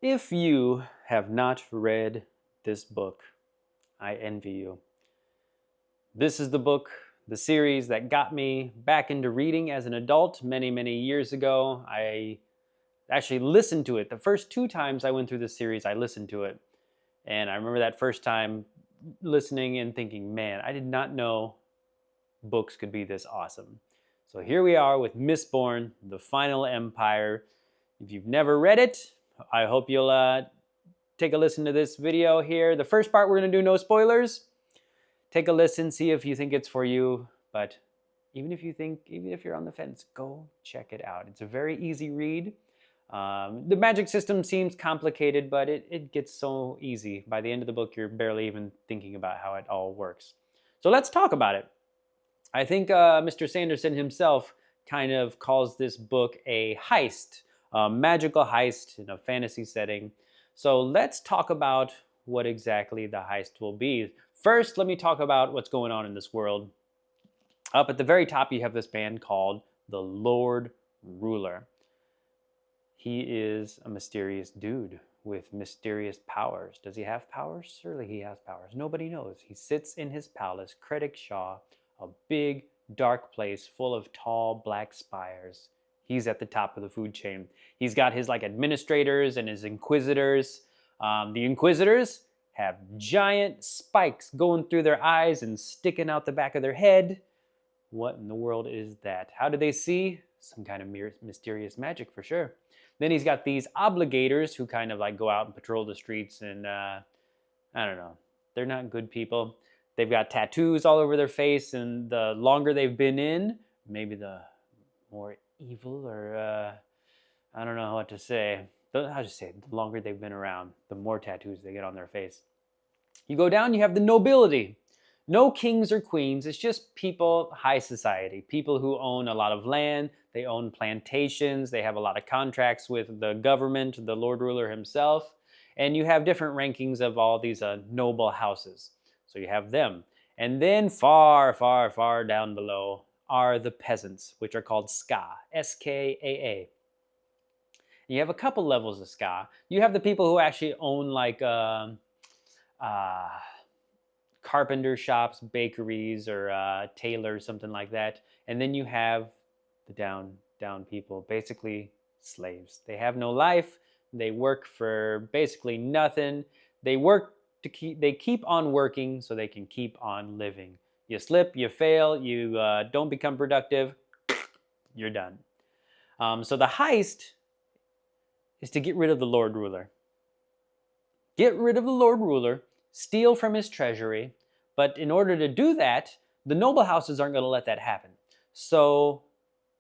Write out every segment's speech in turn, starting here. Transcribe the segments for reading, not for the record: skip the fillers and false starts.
If you have not read this book, I envy you. This is the book, the series that got me back into reading as an adult many, many years ago. I actually listened to it. The first two times I went through this series, I listened to it. And I remember that first time listening and thinking, man, I did not know books could be this awesome. So here we are with Mistborn, The Final Empire. If you've never read it, I hope you'll take a listen to this video here. The first part we're going to do no spoilers. Take a listen, see if you think it's for you. But even if you're on the fence, go check it out. It's a very easy read. The magic system seems complicated, but it gets so easy. By the end of the book, you're barely even thinking about how it all works. So let's talk about it. I think Mr. Sanderson himself kind of calls this book a heist, a magical heist in a fantasy setting. So let's talk about what exactly the heist will be. First, let me talk about what's going on in this world. Up at the very top, you have this man called the Lord Ruler. He is a mysterious dude with mysterious powers. Does he have powers? Surely he has powers. Nobody knows. He sits in his palace, Critic Shaw, a big, dark place full of tall, black spires. He's at the top of the food chain. He's got his administrators and his inquisitors. The inquisitors have giant spikes going through their eyes and sticking out the back of their head. What in the world is that? How do they see? Some kind of mysterious magic for sure. Then he's got these obligators who kind of go out and patrol the streets and I don't know. They're not good people. They've got tattoos all over their face, and the longer they've been in, maybe the more evil, or I don't know what to say. I'll just say the longer they've been around, the more tattoos they get on their face. You go down, you have the nobility. No kings or queens, it's just people, high society, people who own a lot of land, they own plantations, they have a lot of contracts with the government, the Lord Ruler himself, and you have different rankings of all these noble houses. So you have them. And then far, far, far down below are the peasants, which are called Ska, S-K-A-A. You have a couple levels of Ska. You have the people who actually own carpenter shops, bakeries, or tailors, something like that. And then you have the down people, basically slaves. They have no life. They work for basically nothing. They keep on working so they can keep on living. You slip, you fail, you don't become productive, you're done. So the heist is to get rid of the Lord Ruler. Get rid of the Lord Ruler, steal from his treasury, but in order to do that, the noble houses aren't going to let that happen. So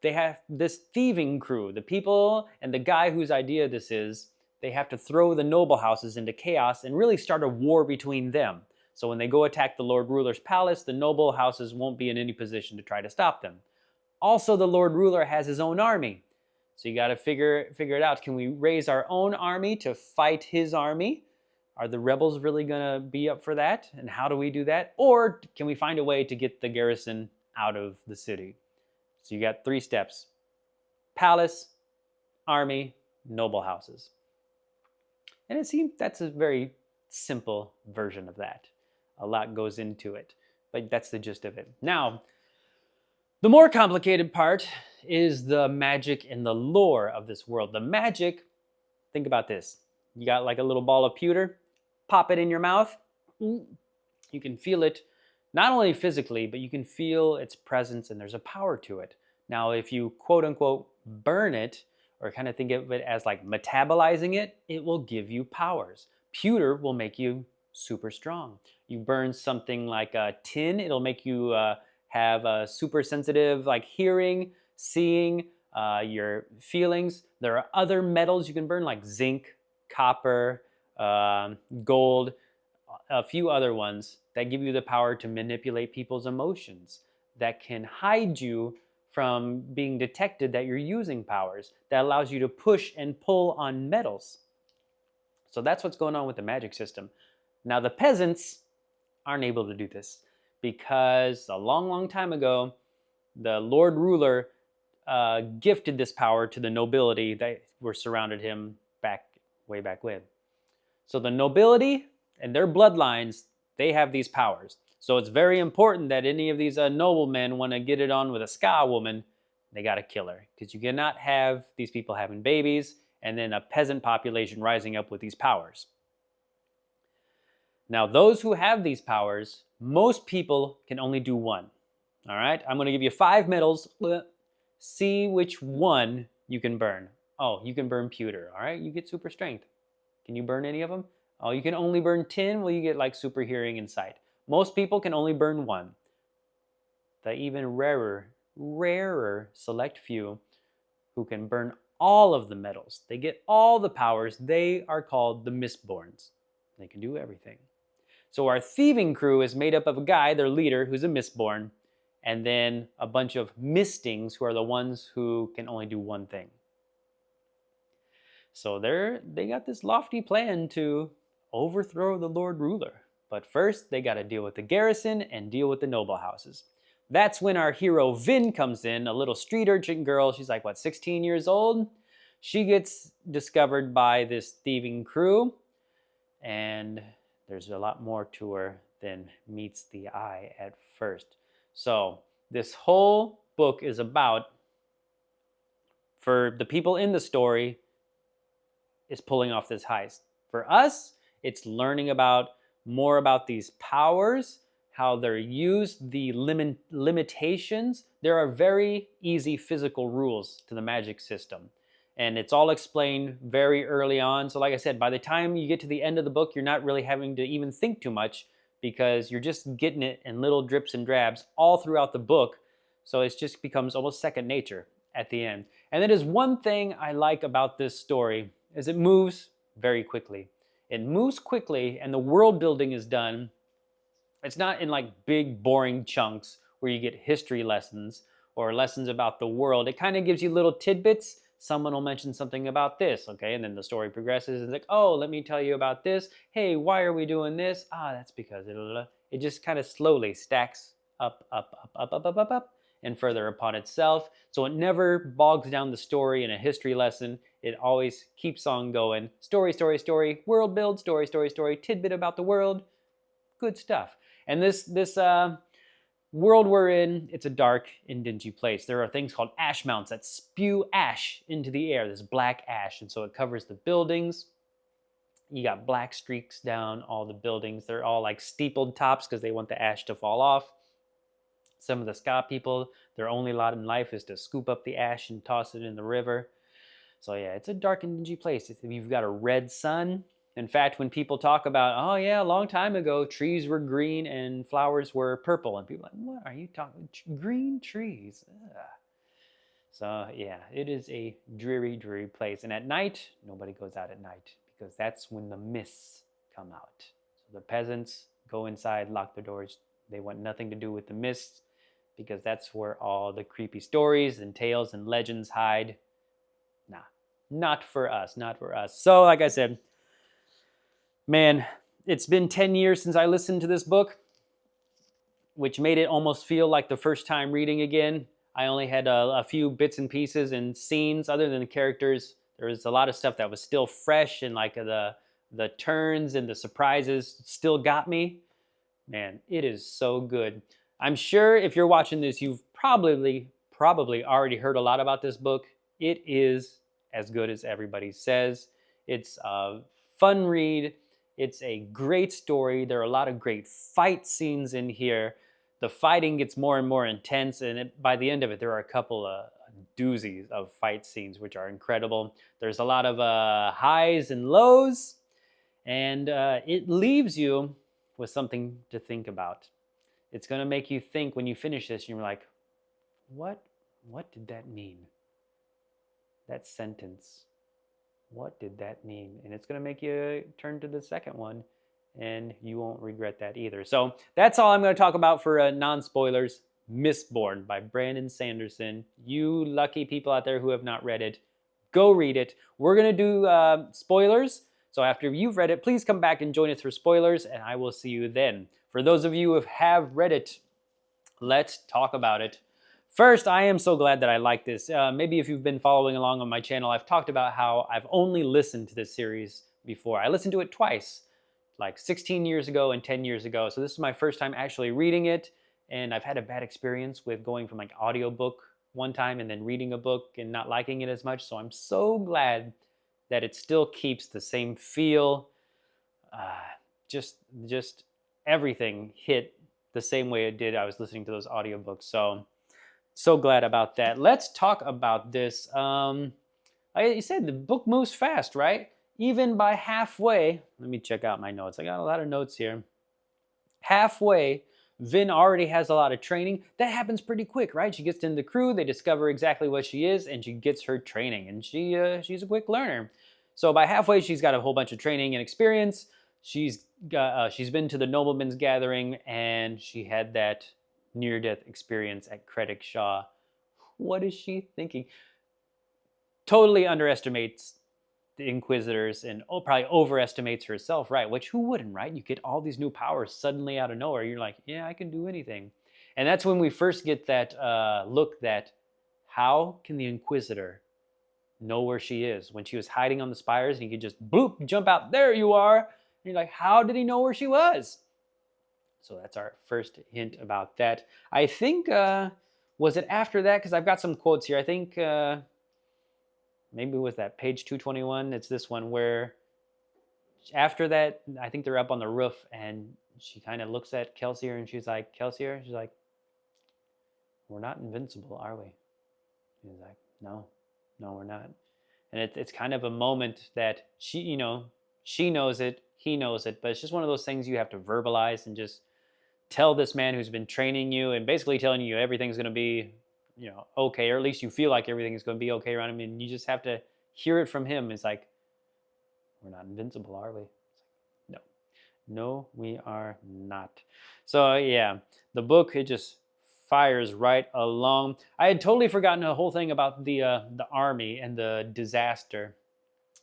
they have this thieving crew, the people and the guy whose idea this is, they have to throw the noble houses into chaos and really start a war between them. So when they go attack the Lord Ruler's palace, the noble houses won't be in any position to try to stop them. Also, the Lord Ruler has his own army. So you got to figure it out. Can we raise our own army to fight his army? Are the rebels really going to be up for that? And how do we do that? Or can we find a way to get the garrison out of the city? So you got 3 steps: palace, army, noble houses. And it seems that's a very simple version of that. A lot goes into it, but that's the gist of it. Now, the more complicated part is the magic and the lore of this world. The magic, think about this. You got a little ball of pewter, pop it in your mouth. You can feel it, not only physically, but you can feel its presence, and there's a power to it. Now, if you quote unquote burn it, or kind of think of it as metabolizing it, it will give you powers. Pewter will make you super strong. You burn something like tin, it'll make you have a super sensitive hearing, seeing, your feelings. There are other metals you can burn like zinc, copper, gold, a few other ones that give you the power to manipulate people's emotions, that can hide you from being detected that you're using powers, that allows you to push and pull on metals. So that's what's going on with the magic system. Now the peasants aren't able to do this because a long, long time ago, the Lord Ruler gifted this power to the nobility that were surrounded him back way back when. So the nobility and their bloodlines, they have these powers. So it's very important that any of these noblemen want to get it on with a ska woman, they got to kill her. Because you cannot have these people having babies and then a peasant population rising up with these powers. Now, those who have these powers, most people can only do one. All right, I'm going to give you 5 metals. See which one you can burn. Oh, you can burn pewter. All right, you get super strength. Can you burn any of them? Oh, you can only burn tin. Well, you get like super hearing and sight. Most people can only burn one. The even rarer select few who can burn all of the metals. They get all the powers. They are called the Mistborns. They can do everything. So our thieving crew is made up of a guy, their leader, who's a Mistborn, and then a bunch of Mistings who are the ones who can only do one thing. So they got this lofty plan to overthrow the Lord Ruler. But first, they got to deal with the garrison and deal with the noble houses. That's when our hero Vin comes in, a little street urchin girl. She's like, 16 years old? She gets discovered by this thieving crew, and there's a lot more to her than meets the eye at first. So this whole book is about, for the people in the story, is pulling off this heist. For us, it's learning more about these powers, how they're used, the limitations. There are very easy physical rules to the magic system. And it's all explained very early on. So like I said, by the time you get to the end of the book, you're not really having to even think too much because you're just getting it in little drips and drabs all throughout the book. So it just becomes almost second nature at the end. And that is one thing I like about this story, is it moves very quickly. It moves quickly and the world building is done. It's not in like big boring chunks where you get history lessons or lessons about the world. It kind of gives you little tidbits. Someone will mention something about this, okay? And then the story progresses. It's like, oh, let me tell you about this. Hey, why are we doing this? That's because it just kind of slowly stacks up, and further upon itself. So it never bogs down the story in a history lesson. It always keeps on going. Story, story, story, world build, story, story, story, tidbit about the world. Good stuff. And this world we're in, it's a dark and dingy place. There are things called ash mounts that spew ash into the air, this black ash. And so it covers the buildings. You got black streaks down all the buildings. They're all like steepled tops because they want the ash to fall off. Some of the ska people, their only lot in life is to scoop up the ash and toss it in the river. So yeah, it's a dark and dingy place. You've got a red sun. In fact, when people talk about, oh yeah, a long time ago, trees were green and flowers were purple. And people are like, what are you talking? Green trees. Ugh. So yeah, it is a dreary, dreary place. And at night, nobody goes out at night because that's when the mists come out. So the peasants go inside, lock their doors. They want nothing to do with the mists because that's where all the creepy stories and tales and legends hide. Nah, not for us, not for us. So like I said, man, it's been 10 years since I listened to this book, which made it almost feel like the first time reading again. I only had a few bits and pieces and scenes other than the characters. There was a lot of stuff that was still fresh, and like the turns and the surprises still got me. Man, it is so good. I'm sure if you're watching this, you've probably already heard a lot about this book. It is as good as everybody says. It's a fun read. It's a great story. There are a lot of great fight scenes in here. The fighting gets more and more intense, and by the end of it, there are a couple of doozies of fight scenes, which are incredible. There's a lot of highs and lows, and it leaves you with something to think about. It's going to make you think when you finish this, you're like, what did that mean? That sentence, what did that mean? And it's going to make you turn to the second one, and you won't regret that either. So that's all I'm going to talk about for non-spoilers. Mistborn by Brandon Sanderson. You lucky people out there who have not read it, go read it. We're going to do spoilers. So after you've read it, please come back and join us for spoilers, and I will see you then. For those of you who have read it, let's talk about it. First, I am so glad that I like this. Maybe if you've been following along on my channel, I've talked about how I've only listened to this series before. I listened to it twice, like 16 years ago and 10 years ago. So this is my first time actually reading it, and I've had a bad experience with going from like audiobook one time and then reading a book and not liking it as much. So I'm so glad that it still keeps the same feel. Uh, just everything hit the same way it did. I was listening to those audiobooks. So glad about that. Let's talk about this. You said the book moves fast, right? Even by halfway, let me check out my notes. I got a lot of notes here. Halfway, Vin already has a lot of training. That happens pretty quick, right? She gets in the crew, they discover exactly what she is, and she gets her training. And she's a quick learner. So by halfway, she's got a whole bunch of training and experience. She's been to the nobleman's gathering, and she had that near-death experience at Credit Shaw. What is she thinking? Totally underestimates the Inquisitors and probably overestimates herself, right? Which who wouldn't, right? You get all these new powers suddenly out of nowhere. You're like, yeah, I can do anything. And that's when we first get that look that how can the Inquisitor know where she is? When she was hiding on the spires and he could just bloop, jump out, there you are. And you're like, how did he know where she was? So that's our first hint about that. I think, was it after that? Because I've got some quotes here. I think maybe it was that page 221. It's this one where after that, I think they're up on the roof and she kind of looks at Kelsier and she's like, Kelsier? She's like, we're not invincible, are we? He's like, no, we're not. And it's kind of a moment that she knows it, he knows it, but it's just one of those things you have to verbalize and just tell this man who's been training you and basically telling you everything's going to be, okay, or at least you feel like everything is going to be okay around him, and you just have to hear it from him. It's like, we're not invincible, are we? It's like, no, we are not. So yeah, the book, it just fires right along. I had totally forgotten the whole thing about the army and the disaster.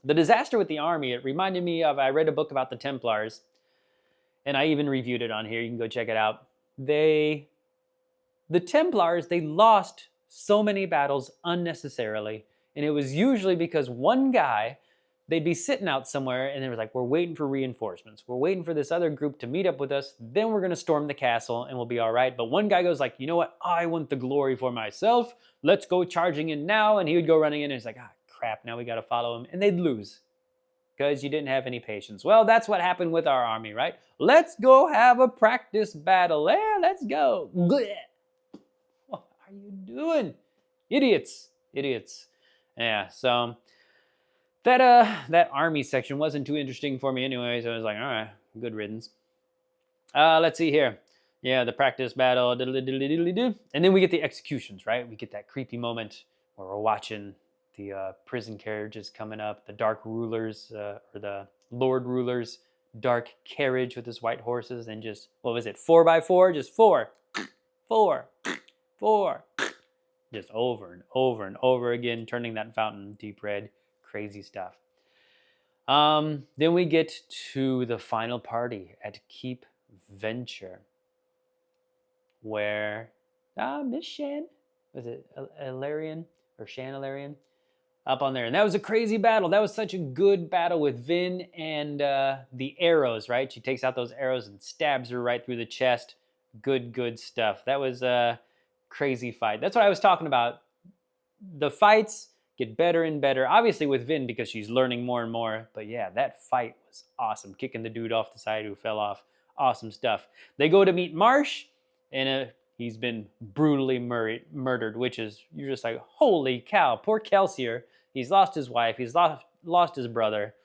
The disaster with the army, it reminded me of, I read a book about the Templars, and I even reviewed it on here. You can go check it out. The Templars, they lost so many battles unnecessarily, and it was usually because one guy, they'd be sitting out somewhere and they were like, we're waiting for reinforcements. We're waiting for this other group to meet up with us. Then we're going to storm the castle and we'll be all right. But one guy goes like, you know what? I want the glory for myself. Let's go charging in now. And he would go running in and he's like, ah, crap, now we got to follow him. And they'd lose because you didn't have any patience. Well, that's what happened with our army, right? Let's go have a practice battle. Yeah, let's go. Blech. What are you doing? Idiots. Yeah, so that army section wasn't too interesting for me anyway, so I was like, all right, good riddance. Let's see here. Yeah, the practice battle, and then we get the executions, right? We get that creepy moment where we're watching the prison carriages coming up, the dark rulers, or the lord rulers, dark carriage with his white horses, and just, what was it, 4x4? Just 4, 4, 4. Just over and over and over again, turning that fountain deep red. Crazy stuff. Then we get to the final party at Keep Venture, where Miss Shan, was it Ilarion or Shan Ilarion, up on there, and that was a crazy battle. That was such a good battle with Vin and the arrows. Right, she takes out those arrows and stabs her right through the chest. Good stuff. That was a crazy fight. That's what I was talking about. The fights get better and better, obviously with Vin because she's learning more and more, but yeah, that fight was awesome, kicking the dude off the side who fell off. Awesome stuff. They go to meet Marsh, and he's been brutally murdered, which is, you're just like, holy cow, poor Kelsier. He's lost his wife, he's lost his brother.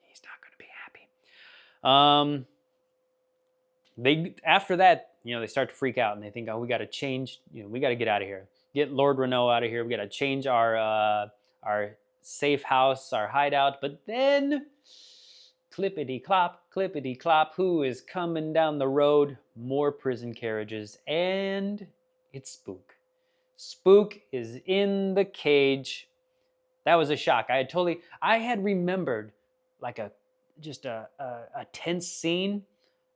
He's not going to be happy. After that, they start to freak out and they think, oh, we got to change, we got to get out of here. Get Lord Renault out of here. We got to change our safe house, our hideout. But then, clippity clop, who is coming down the road? More prison carriages, and it's Spook. Spook is in the cage. That was a shock. I had remembered like a tense scene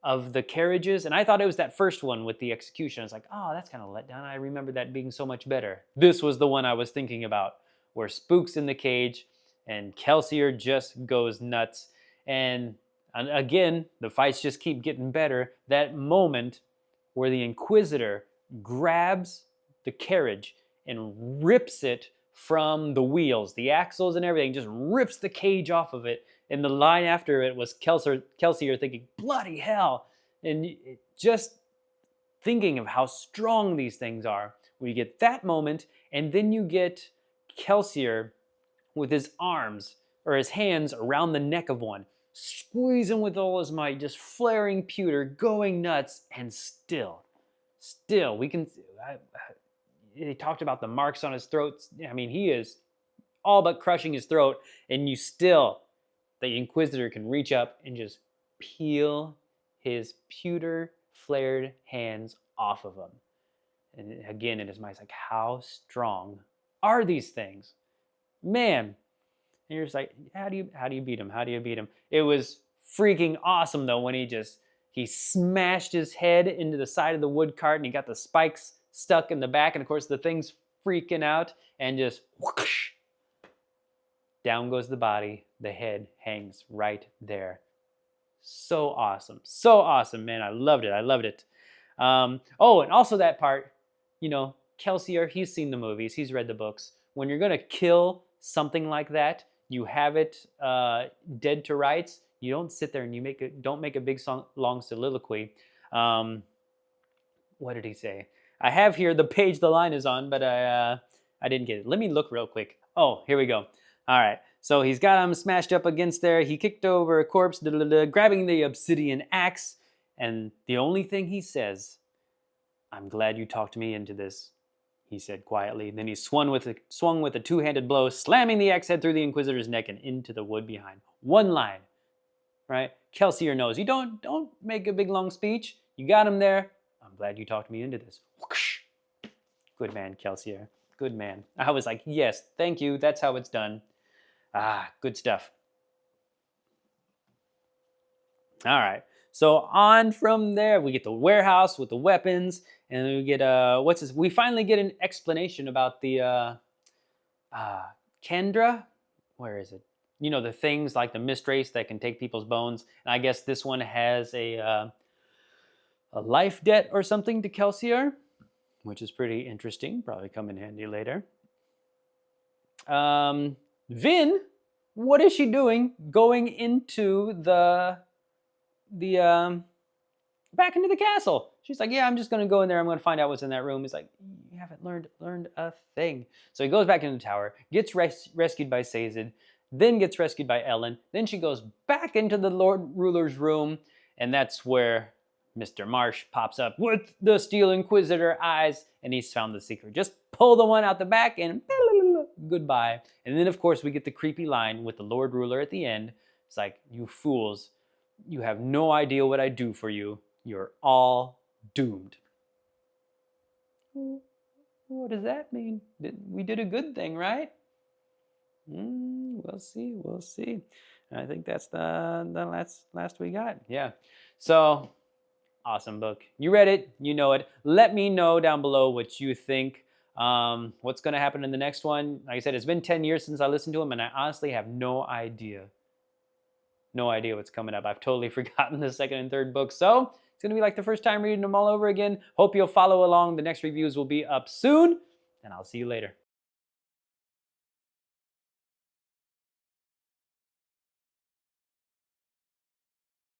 of the carriages, and I thought it was that first one with the execution. I was like, oh, that's kind of let down. I remember that being so much better. This was the one I was thinking about, where Spook's in the cage and Kelsier just goes nuts. And again, the fights just keep getting better. That moment where the Inquisitor grabs the carriage and rips it from the wheels, the axles and everything, just rips the cage off of it. And the line after it was Kelsier thinking, bloody hell. And just thinking of how strong these things are. We get that moment, and then you get Kelsier with his arms or his hands around the neck of one, squeezing with all his might, just flaring pewter, going nuts, and still, we can. He talked about the marks on his throat. I mean, he is all but crushing his throat, and the Inquisitor can reach up and just peel his pewter flared hands off of him. And again, in his mind, it's like, how strong are these things? Man. And you're just like, how do you beat him? How do you beat him? It was freaking awesome though when he smashed his head into the side of the wood cart and he got the spikes stuck in the back, and of course the thing's freaking out, and just whoosh, down goes the body. The head hangs right there. So awesome, man. I loved it. Oh, and also that part, Kelsier, he's seen the movies, he's read the books. When you're gonna kill something like that, you have it dead to rights. You don't sit there and don't make a big long soliloquy. What did he say? I have here the page the line is on, but I didn't get it. Let me look real quick. Oh, here we go. All right. So he's got him smashed up against there. He kicked over a corpse, grabbing the obsidian axe. And the only thing he says, I'm glad you talked me into this, he said quietly. Then he swung with a two-handed blow, slamming the axe head through the Inquisitor's neck and into the wood behind. One line, right? Kelsier knows. You don't make a big long speech. You got him there. I'm glad you talked me into this. Whoosh. Good man, Kelsier. Good man. I was like, yes, thank you. That's how it's done. Good stuff. All right. So on from there, we get the warehouse with the weapons, and then we get we finally get an explanation about the Kendra. Where is it? The things like the mist race that can take people's bones. And I guess this one has a life debt or something to Kelsier, which is pretty interesting. Probably come in handy later. Vin, what is she doing going into the back into the castle? She's like, yeah, I'm just gonna go in there. I'm gonna find out what's in that room. He's like, you haven't learned a thing. So he goes back into the tower, gets rescued by Sazed, then gets rescued by Ellen. Then she goes back into the Lord Ruler's room, and that's where Mr. Marsh pops up with the Steel Inquisitor eyes, and he's found the secret. Just pull the one out the back and goodbye. And then, of course, we get the creepy line with the Lord Ruler at the end. It's like, you fools, you have no idea what I do for you. You're all doomed. What does that mean? We did a good thing, right? We'll see. I think that's the last we got. Yeah. So, awesome book. You read it, you know it. Let me know down below what you think. What's going to happen in the next one? Like I said, it's been 10 years since I listened to them, and I honestly have no idea. No idea what's coming up. I've totally forgotten the second and third book. So it's going to be like the first time reading them all over again. Hope you'll follow along. The next reviews will be up soon, and I'll see you later.